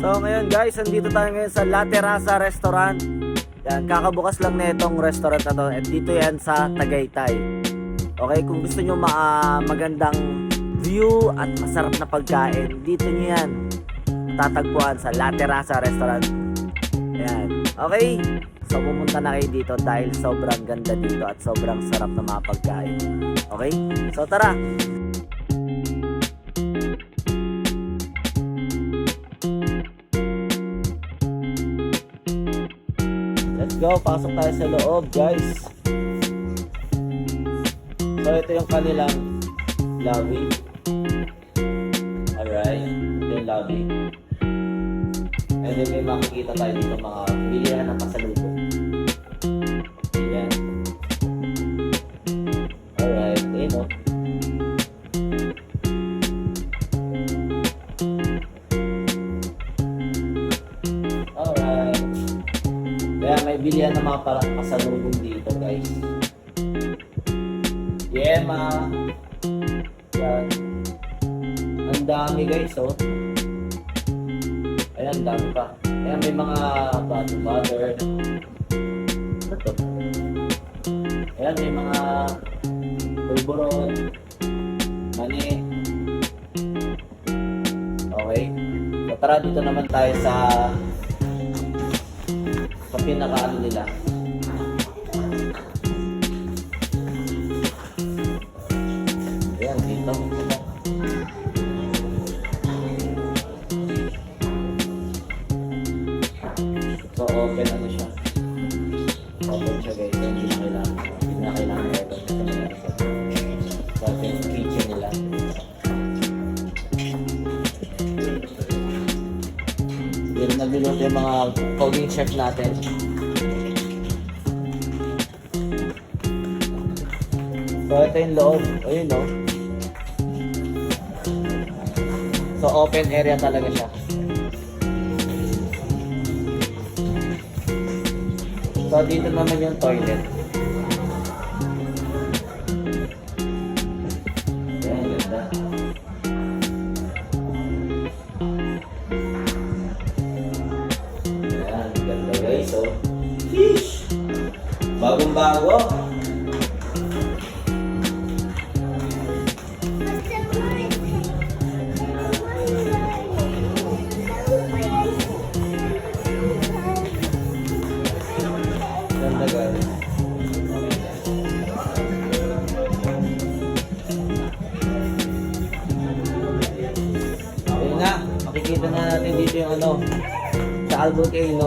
So ngayon guys, andito tayo ngayon sa La Terraza Restaurant. Yan, kakabukas lang na itong restaurant na to. At dito yan sa Tagaytay. Okay, kung gusto nyo magandang view at masarap na pagkain, dito nyo yan tatagpuan sa La Terraza Restaurant. Yan, okay. So pumunta na kayo dito dahil sobrang ganda dito at sobrang sarap na mga pagkain. Okay, so tara. Let's go, pasok tayo sa loob guys. So ito yung kanilang lobby. Alright, ito yung lobby. And then may makikita tayo dito mga bilihan ng pasalubong. Ayan. Alright, ayun o. Alright. Kaya may bilihan ng mga pasalubong dito guys. Yema. Yan. Ang dami guys oh. Ayan, dami pa. Ayan, may mga butter. Ano to? Ayan, may mga pulburon. Mani. Okay. So, tara dito naman tayo sa pinakaano nila. Ayan, dito. So, open ano siya. Open siya guys. So, hindi na kailangan ito. So, ito yung kitchen nila. Dito nagluluto yung mga cooking chef natin. So, ito yung loob. Ayun o. So, open area talaga siya. So, dito naman yung toilet. Ayan, ganda. Ayan, ganda guys. So, sheesh! Bagong-bago. Ganda guys. Ayun na, makikita na natin dito yung ano, sa Albuquerque.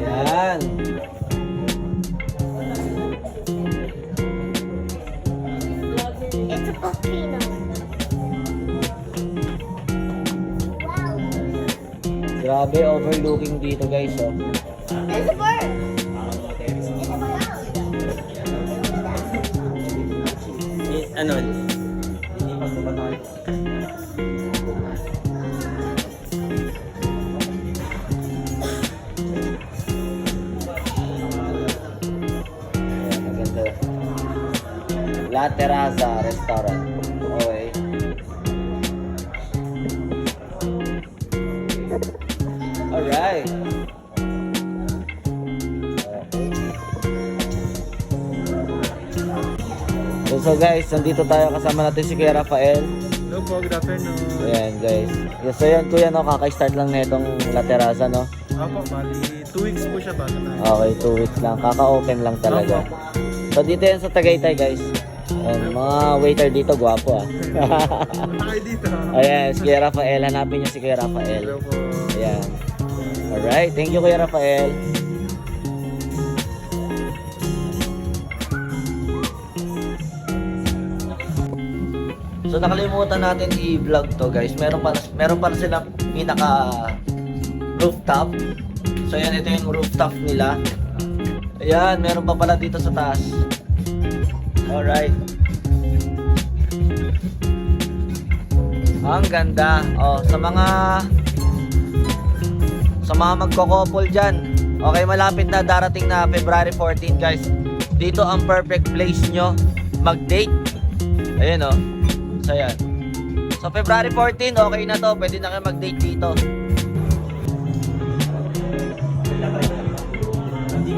Ayan. It's a volcano. Wow. Grabe, overlooking dito guys oh. There's a bird. Ano? La Terraza Restaurant. Okay. Alright. So guys, nandito tayo kasama natin si Kuya Rafael. Hello po, good afternoon. Ayan guys. So yan kuya no, kaka-start lang na itong La Terraza no. Apo, bali 2 weeks po siya bago na. Okay, 2 weeks lang. Kaka-open lang talaga. So dito yan sa Tagaytay guys. Ayan, mga waiter dito, gwapo ah. Punta kayo dito. Ayan, si Kuya Rafael. Hanapin niyo si Kuya Rafael. Hello po. Ayan. Alright, thank you Kuya Rafael. So nakalimutan natin i-vlog to guys. Meron pa silang pinaka rooftop. So yan, ito yung rooftop nila. Ayan, meron pa pala dito sa taas. Alright. Ang ganda. Oh, sa mga magko-couple dyan. Okay, malapit na, darating na February 14 guys. Dito ang perfect place nyo mag-date. Ayun oh. So yan. So, February 14, okay na to. Pwede na kayo mag-date dito. Hindi